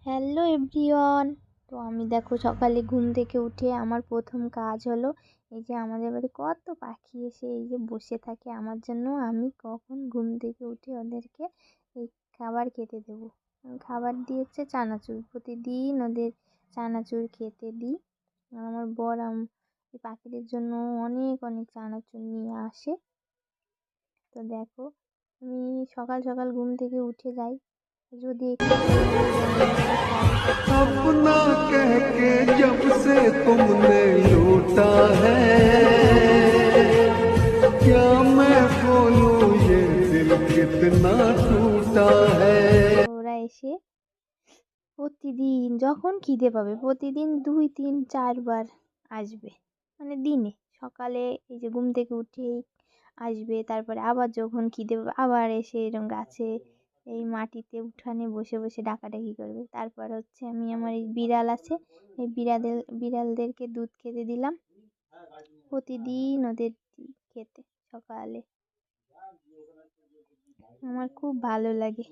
Hello everyone. তো আমি দেখো সকালে ঘুম থেকে উঠে আমার প্রথম কাজ হলো এই যে আমাদের বাড়ি কত পাখি এসে এই যে বসে থাকে আমার জন্য। আমি কখন ঘুম থেকে উঠে ওদেরকে এই খাবার খেতে দেবো। খাবার দিয়ে হচ্ছে চানাচুর, প্রতিদিন ওদের চানাচুর খেতে দিই। আর আমার বর এই পাখিদের জন্য অনেক অনেক চানাচুর নিয়ে আসে। তো দেখো আমি সকাল সকাল ঘুম থেকে উঠে যাই, যদি একটু अपना कह के जब से तुमने लूटा है, क्या मैं बोलूं ये दिल कितना टूटा है। ওরা এসে প্রতিদিন যখন খিদে পাবে প্রতিদিন 2 3 4 বার আসবে, মানে দিনে সকালে এই যে ঘুম থেকে উঠেই আসবে, তারপরে আবার যখন খিদে পাবে আবার এসে এরকম গাছে এই মাটিতে উঠানে বসে বসে ডাকাডাকি করবে। তারপর হচ্ছে আমি আমার এই বিড়াল আছে, এই বিড়ালদেরকে দুধ খেতে দিলাম, প্রতিদিন ওদের দিই খেতে সকালে। আমার খুব ভালো লাগে।